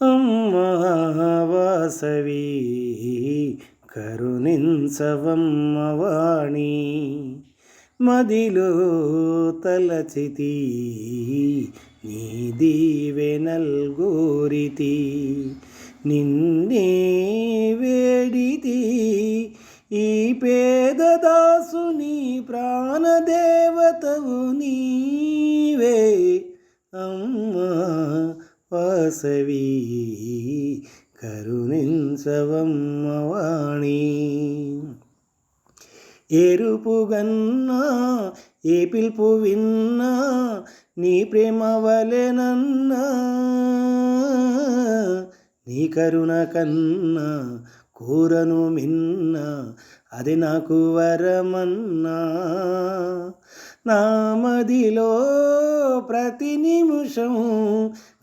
అమ్మా వాసవి కరుణించవమ్మ వాణి, మదిలో తలచితి నీ దీవెనల్ గోరితి, నిన్నే వేడితి ఈ పేదదాసుని ప్రాణదేవతవు నీవే. అమ్మా వాసవి కరుణించవమ్మ వాణి, ఎరుపుగన్నా ఏ పిలుపు విన్నా నీ ప్రేమ వలెనన్నా, నీ కరుణ కన్నా కూరను మిన్న అది నాకు వరమన్నా. నా మదిలో ప్రతి నిమిషం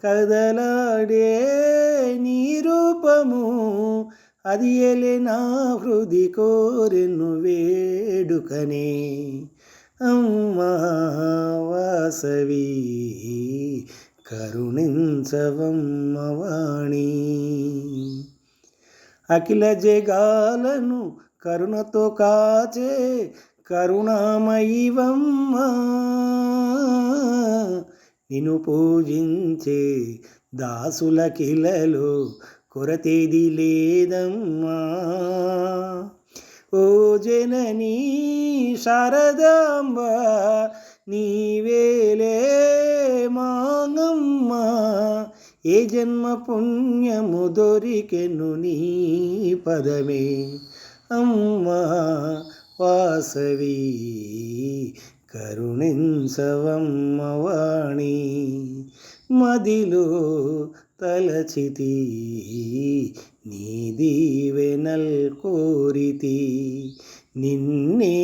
కదలాడే నీ రూపము, అది ఎలే నా హృది కోరెను వేడుకనే. అమ్మా వాసవి కరుణించవమ్మ వాణి, అఖిల జగాలను కరుణతో కాచే కరుణామయివమ్మ, నిన్ను పూజించే దాసులకిలలో కొరతేది లేదమ్మా. ఓ జననీ శారదాంబ నీవేలే మాంగమ్మ, ఏ జన్మ పుణ్యము దొరికెను నీ పదమే. అమ్మా వాసవి కరుణించవమ్మ వాణి, మదిలో తలచితి నీ దీవెనల్ కోరితి, నిన్నే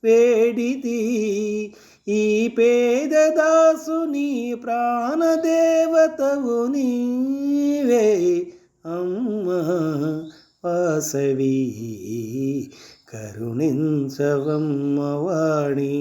వేడితి ఈ పేదదాసుని ప్రాణదేవతవు నీవే. అమ్మా వాసవి కరుణించవమ్మ వాణి.